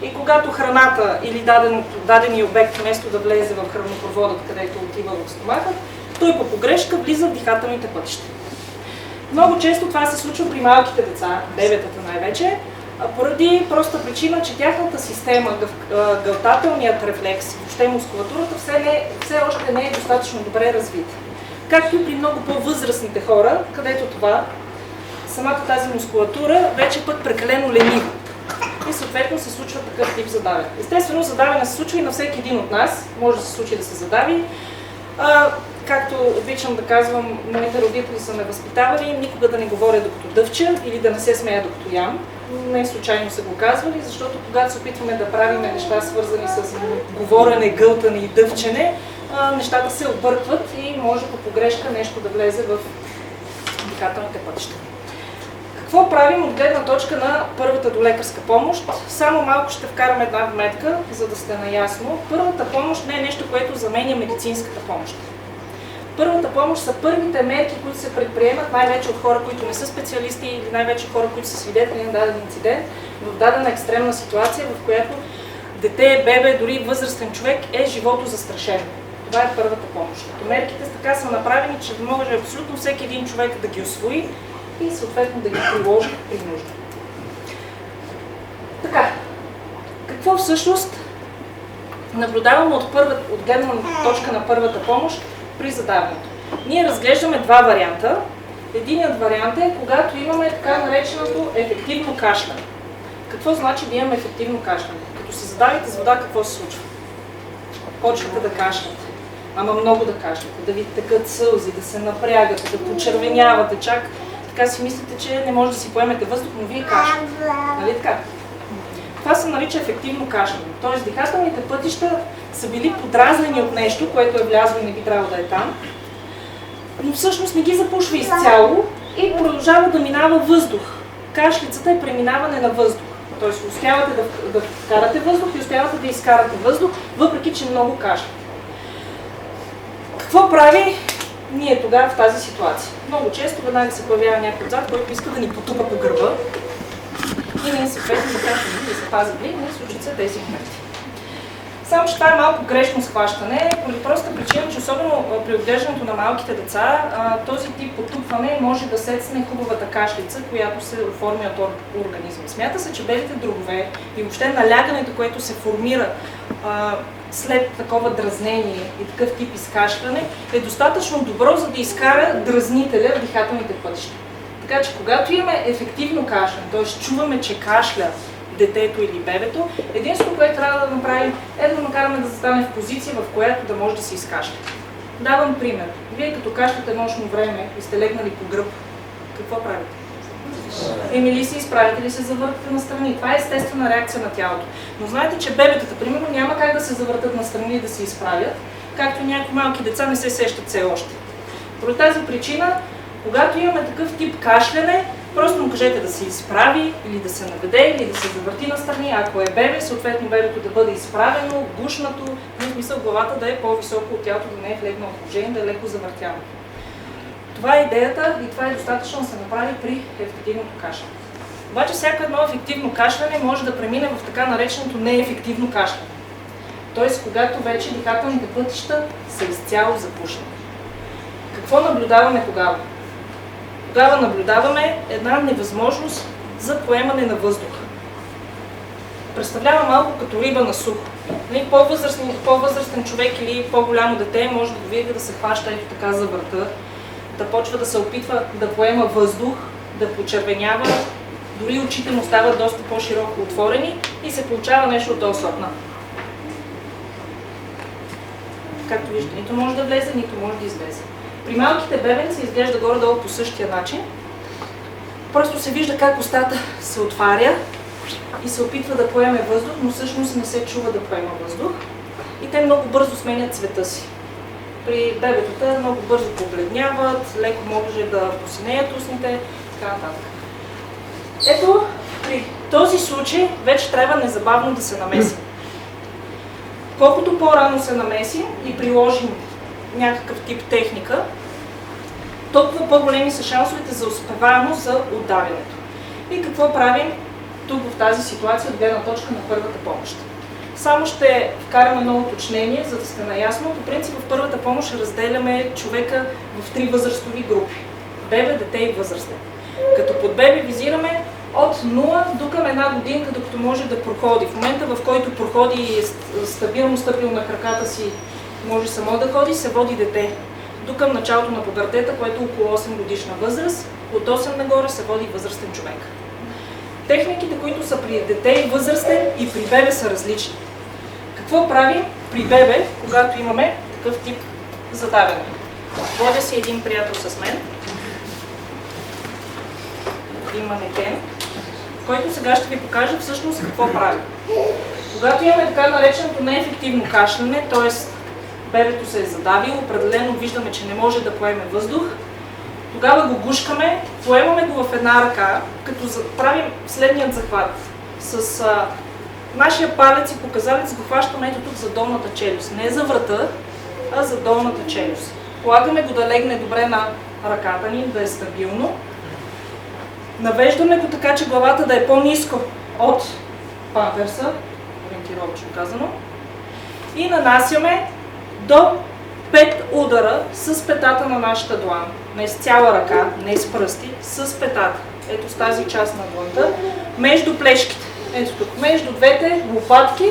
И когато храната или дадения обект, вместо да влезе в хранопроводът, където отива в стомаха, той по погрешка влиза в дихателните пътища. Много често това се случва при малките деца, бебетата най-вече, поради проста причина, че тяхната система, гълтателният рефлекс, въобще мускулатурата все още не е достатъчно добре развита. Както и при много по-възрастните хора, където самата тази мускулатура вече пък прекалено ленива. И съответно се случва такъв тип задаване. Естествено, задаване се случва и на всеки един от нас. Може да се случи да се задави. Както обичам да казвам, моите родители са ме възпитавали, никога да не говоря докато дъвча или да не се смея докато ям. Не случайно са го казвали, защото когато се опитваме да правим неща свързани с говорене, гълтане и дъвчене, нещата се объркват и може по погрешка нещо да влезе в дихателните пътища. Какво правим от гледна точка на първата долекарска помощ? Само малко ще вкарам една вметка, за да сте наясно. Първата помощ не е нещо, което заменя медицинската помощ. Първата помощ са първите мерки, които се предприемат най-вече от хора, които не са специалисти или най-вече хора, които са свидетели на даден инцидент, в дадена екстремна ситуация, в която дете, бебе, дори възрастен човек е живото застрашено. Това е първата помощ. Като мерките така са направени, че да може абсолютно всеки един човек да ги усвои и съответно да ги приложи при нужда. Така, какво всъщност наблюдаваме от гледна точка на първата помощ при задаването? Ние разглеждаме два варианта. Единият вариант е, когато имаме така нареченото ефективно кашляне. Какво значи да имаме ефективно кашляне? Като се задавите с вода, какво се случва? Почвате да кашляте. Ама много да кашляте, да ви текат сълзи, да се напрягате, да почервенявате, чак така си мислите, че не може да си поемете въздух, но вие кашляте. Нали така? Това се нарича ефективно кашляне. Тоест дихателните пътища са били подразнени от нещо, което е влязло и не би трябвало да е там, но всъщност не ги запушва изцяло и продължава да минава въздух. Кашлицата е преминаване на въздух. Тоест успявате да вкарате въздух и успявате да изкарате въздух, въпреки че много кашляте. Какво прави ние тогава в тази ситуация? Много често веднага се появява някой отзад, който иска да ни потупа по гърба и ние съответно да кажем да се пазим и не случат се тези моменти. Само че това е малко грешно схващане, поради проста причина, че особено при отглеждането на малките деца, този тип потупване може да сецне хубавата кашлица, която се оформи от организма. Смята се, че белите дробове и въобще налягането, което се формира след такова дразнение и такъв тип изкашляне, е достатъчно добро, за да изкара дразнителя в дихателните пътища. Така че когато имаме ефективно кашляне, т.е. чуваме, че кашля детето или бебето, единството, което трябва да направим, е да накараме да застане в позиция, в която да може да се изкашля. Давам пример. Вие като кашляте нощно време и сте легнали по гръб, какво правите? Или се изправите, или се завъртате настрани. Това е естествена реакция на тялото. Но знаете, че бебетата, примерно, няма как да се завъртат настрани и да се изправят, както някои малки деца не се сещат все още. Поради тази причина, когато имаме такъв тип кашляне, просто му кажете да се изправи, или да се наведе, или да се завърти настрани. Ако е бебе, съответно бебето да бъде изправено, гушнато, в смисъл главата да е по-високо от тялото, да не е в легнало положение, да е леко завъртяно. Това е идеята и това е достатъчно да се направи при ефективното кашляне. Обаче всяко едно ефективно кашляне може да премине в така нареченото неефективно кашляне. Тоест, когато вече дихателните пътища са изцяло запушени. Какво наблюдаваме тогава? Тогава наблюдаваме една невъзможност за поемане на въздуха. Представлява малко като риба на сухо. По-възрастен човек или по-голямо дете може да го видите да се хваща ето така за врата, да почва да се опитва да поема въздух, да почервенява, дори очите му стават доста по-широко отворени и се получава нещо от този сорт. Както виждате, нито може да влезе, нито може да излезе. При малките бебенци изглежда горе-долу по същия начин. Просто се вижда как устата се отваря и се опитва да поеме въздух, но всъщност не се чува да поема въздух. И те много бързо сменят цвета си. При бебетата много бързо побледняват, леко може да посинеят устните, така нататък. Ето, при този случай вече трябва незабавно да се намесим. Колкото по-рано се намесим и приложим някакъв тип техника, толкова по-големи са шансовете за успеваемост за отдавянето. И какво правим? тук в тази ситуация от гледна точка на първата помощ. Само ще вкараме едно уточнение, за да сте наясно. По принцип в първата помощ разделяме човека в 3 възрастови групи. Бебе, дете и възрастен. Като под бебе визираме от 0 до към 1 годинка, докато може да проходи. В момента, в който проходи и е стабилно стъпил на краката си, може само да ходи, се води дете. До към началото на пубертета, което е около 8 годишна възраст, от 8 нагоре се води възрастен човек. Техниките, които са при дете и възрастен и при бебе, са различни. Какво правим при бебе, когато имаме такъв тип задаване? Водя си един приятел с мен, един манекен, който сега ще ви покажа всъщност какво прави. Когато имаме така нареченото неефективно кашляне, т.е. бебето се е задавило, определено виждаме, че не може да поеме въздух, тогава го гушкаме, поемаме го в една ръка, като правим следният захват. С нашия палец и показалец го хващаме ето тук за долната челюст. Не за врата, а за долната челюст. Полагаме го да легне добре на ръката ни, да е стабилно. Навеждаме го така, че главата да е по-ниско от памперса, ориентировачно казано. И нанасяме до 5 удара с петата на нашата длан. Не с цяла ръка, не с пръсти, с петата. Ето с тази част на дланта. Между плешките. Ето тук. Между двете лопатки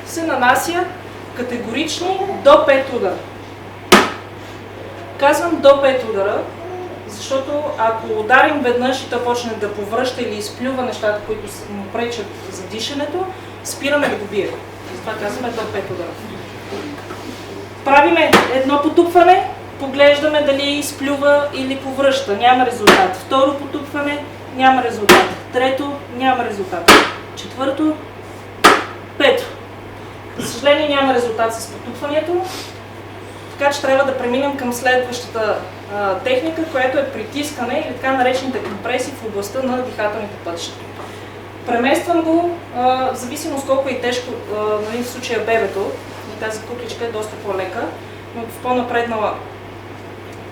се нанася категорични до 5 удара. Казвам до 5 удара, защото ако ударим веднъж и то почне да повръща или изплюва нещата, които му пречат за дишането, спираме да го бие. Затова казваме до 5 удара. Правиме едно потупване, поглеждаме дали изплюва или повръща. Няма резултат. Второ потупване, няма резултат. Трето, няма резултат. Четвърто, пето. За съжаление няма резултат с потупването, така че трябва да преминем към следващата техника, която е притискане или така наречените компресии в областта на дихателните пътища. Премествам го, в зависимост колко е тежко, в случая бебето, и тази кукличка е доста по-лека, но в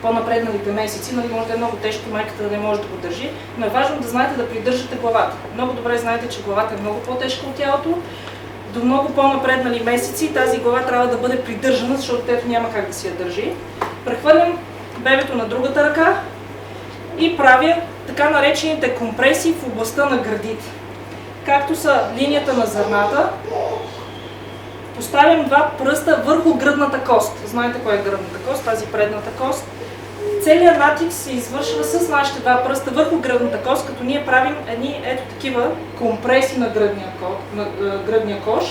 по-напредналите месеци, може да е много тежко майката да не може да го държи, но е важно да знаете да придържате главата. Много добре знаете, че главата е много по-тежка от тялото. До много по-напреднали месеци тази глава трябва да бъде придържана, защото тето няма как да си я държи. Прехвърлям бебето на другата ръка и правя така наречените компресии в областта на гърдите. Както са линията на зърната, поставям 2 пръста върху гръдната кост. Знаете коя е гръдната кост? Тази предната кост. Целият натиск се извършва с нашите 2 пръста върху гръдната кост, като ние правим едни ето такива компреси на гръдния кош,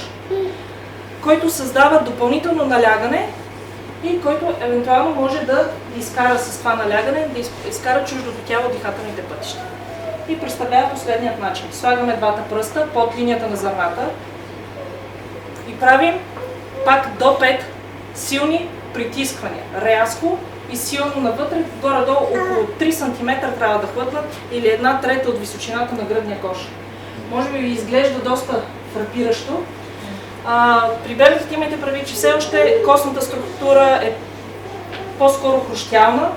който създава допълнително налягане и който евентуално може да изкара с това налягане, да изкара чуждото тяло от дихателните пътища. И представлява последният начин. Слагаме 2 пръста под линията на зърната и правим пак до 5 силни притисквания. Рязко и силно навътре, горе-долу около 3 см трябва да хвътнат или 1/3 от височината на гръдния кош. Може би ви изглежда доста фрапиращо. При бебетата имайте предвид, че все още костната структура е по-скоро хрущялна,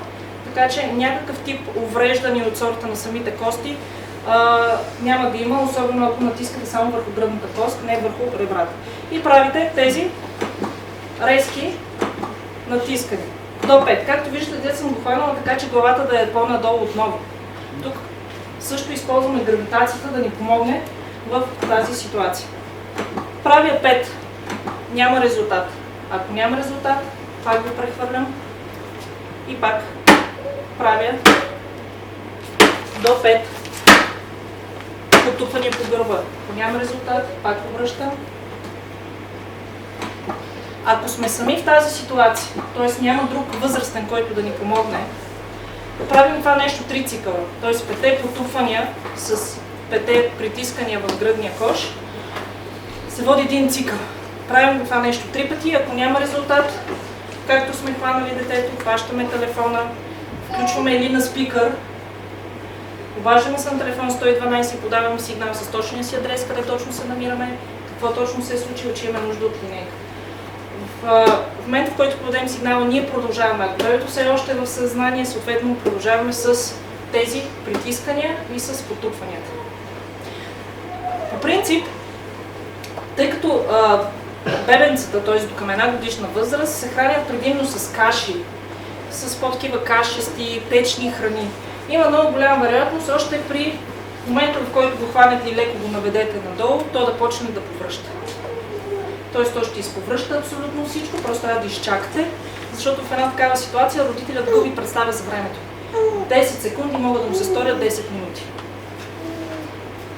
така че някакъв тип увреждане от сорта на самите кости няма да има, особено ако натискате само върху гръдната кост, не върху ребрата. И правите тези резки натискани. До 5. Както виждате, дет съм го хванала така, че главата да е по-надолу отново. Тук също използваме гравитацията да ни помогне в тази ситуация. Правя 5. Няма резултат. Ако няма резултат, пак го прехвърлям и пак правя до 5. Потупване по гърба. Ако няма резултат, пак го връщам. Ако сме сами в тази ситуация, т.е. няма друг възрастен, който да ни помогне, правим това нещо 3 цикъла, т.е. 5 потупвания с 5 притискания в гръдния кош, се води един цикъл. Правим това нещо 3 пъти, ако няма резултат, както сме хванали детето, хващаме телефона, включваме или на спикър, обаждаме се на телефон 112 и подаваме сигнал с точния си адрес, къде точно се намираме, какво точно се е случило, че имаме нужда от линейка. В момента, в който подадем сигнала, ние продължаваме. Ако бебето все още е в съзнание, съответно продължаваме с тези притискания и с потупванията. принцип, тъй като бебенцата, т.е. до към 1 годишна възраст, се хранят предимно с каши, с по-такива кашести, течни храни. Има много голяма вероятност още при момента, в който го хванете и леко го наведете надолу, то да почне да повръща. Тоест, то ще изповръща абсолютно всичко, просто трябва да изчакате, защото в една такава ситуация родителят губи представа за времето. 10 секунди могат да му се сторят 10 минути.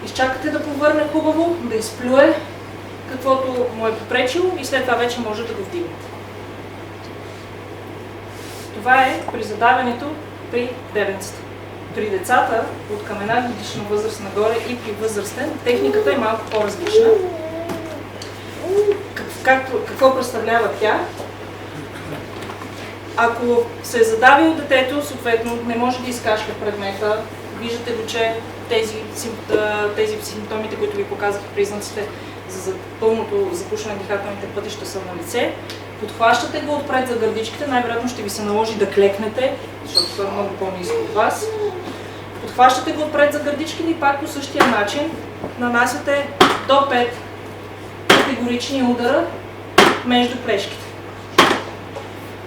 Изчакате да повърне хубаво, да изплюе каквото му е попречило и след това вече може да го вдигнете. Това е при задаването при бебенцата. При децата от към 1 годишна възраст нагоре и при възрастен, техниката е малко по-различна. Какво представлява тя? Ако се е задавило детето, съответно не може да изкашля предмета, виждате го, че тези симптомите, които ви показах, признаците за пълното запушване на дихателните пътища са на лице, подхващате го отпред за гърдичките, най-вероятно ще ви се наложи да клекнете, защото са много по-ниско от вас. Подхващате го отпред за гърдичките и пак по същия начин нанасяте до 5 категорични удара между плешките.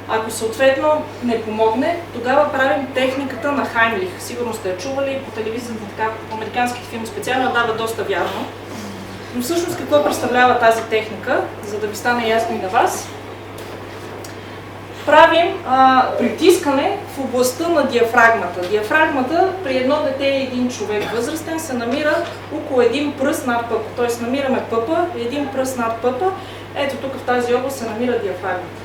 Ако съответно не помогне, тогава правим техниката на Хаймлих. Сигурно сте я чували по телевизията, така, по американските филми специално дава доста вярно. Но всъщност какво представлява тази техника, за да ви стане ясно и на вас? Правим притискане в областта на диафрагмата. Диафрагмата при едно дете и един човек възрастен се намира около един пръст над пъпа. Т.е. намираме пъпа, един пръст над пъпа. Ето тук в тази област се намира диафрагмата.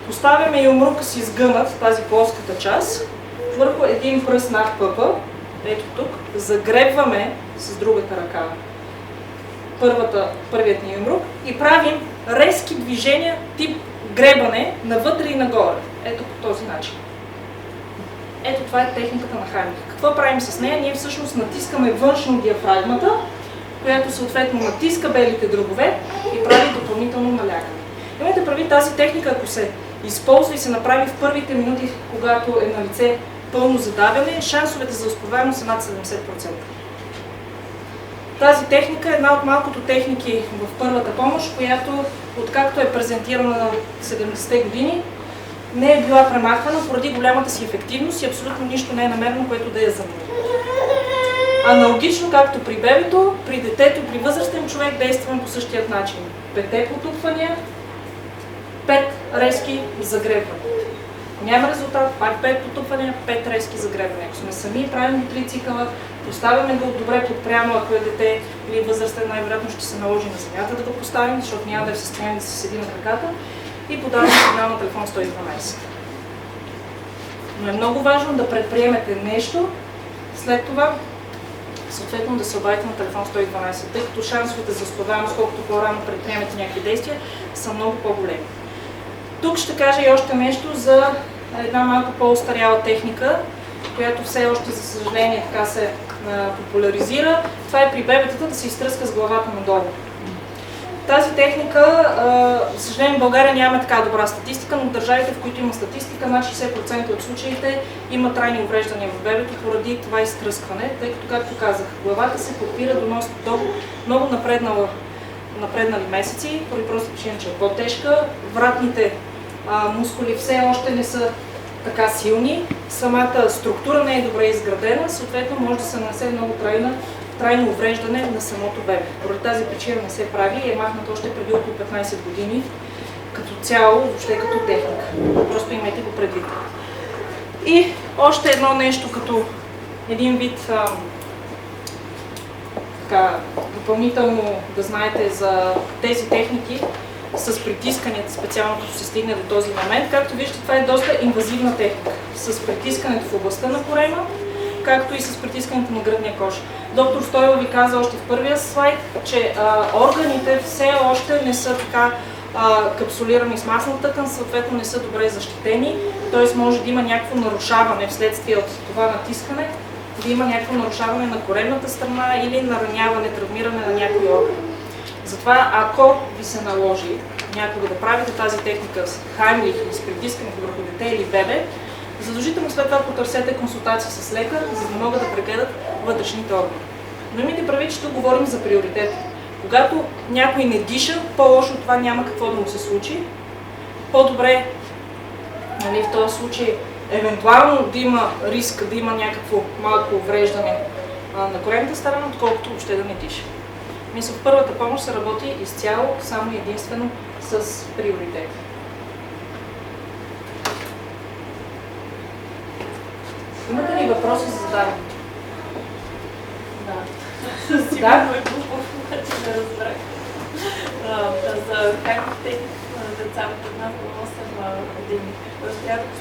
Поставяме юмрука си сгънат, тази плоската част, върху един пръст над пъпа. Ето тук. Загребваме с другата ръка първият ни юмрук и правим резки движения тип гребане навътре и нагоре. Ето по този начин. Ето това е техниката на Хаймлих. Какво правим с нея? Ние всъщност натискаме външно диафрагмата, която съответно натиска белите дробове и прави допълнително налягане. Имайте прави тази техника, ако се използва и се направи в първите минути, когато е на лице пълно задавяне, шансовете за успеваемост са над 70%. Тази техника е една от малкото техники в първата помощ, която, откакто е презентирана на 70-те години, не е била премахвана поради голямата си ефективност и абсолютно нищо не е намерено, което да я замени. Аналогично, както при бебето, при детето, при възрастен човек действаме по същия начин. 5 потупвания, 5 резки загребвания. Няма резултат, пак 5 потупвания, 5 резки загребвания. Ако сме сами, правим 3 цикъла, поставяме го добре подпрямо, ако е дете или възрастен, най-вероятно ще се наложи на земята да го поставим, защото няма да е в състояние да се седи на краката и подаваме сигнал на телефон 112. Но е много важно да предприемете нещо, след това съответно да се обадите на телефон 112, тъй като шансовете за успеваемост, колкото по-рано предприемете някакви действия, са много по-големи. Тук ще кажа и още нещо за една малко по-остаряла техника, която все още, за съжаление, така се популяризира. Това е при бебетата да се изтръска с главата надолу. Тази техника, за съжаление, в България нямаме така добра статистика, но в държавите, в които има статистика, над 60% от случаите има трайни увреждания в бебето поради това изтръскване, тъй като, както казах, главата се подпира до много напреднали месеци, поради просто причина, че е по-тежка. Вратните мускули все още не са така силни, самата структура не е добре изградена, съответно може да се нанесе много трайно увреждане на самото бебе. Поради тази причина не се прави и е махнато още преди около 15 години като цяло, въобще като техника. Просто имайте го предвид. И още едно нещо, като един вид допълнително да знаете за тези техники с притисканията, специално като се стигне до този момент. Както виждате, това е доста инвазивна техника. С притискането в областта на корема, както и с притискането на гръдния кош. Доктор Стоева ви каза още в първия слайд, че органите все още не са така капсулирани с масна тъкан, съответно не са добре защитени, т.е. може да има някакво нарушаване вследствие от това натискане, да има някакво нарушаване на коремната страна или нараняване, травмиране на някой орган. Затова, ако ви се наложи някога да правите тази техника с Хаймлих или с притискането върху дете или бебе, задължително след това потърсете консултация с лекар, за да могат да прегледат вътрешните органи. Но имайте предвид, че тук говорим за приоритет. Когато някой не диша, по-лошо от това няма какво да му се случи. По-добре, нали, в този случай, евентуално да има риск, да има някакво малко увреждане на коленната страна, отколкото въобще да не диша. Мисля, в първата помощ се работи изцяло, само и единствено с приоритет. Имате ли въпроси за задаването? Да, не разбрах. За как деца от 1 до 8 години. Тоест, трябва да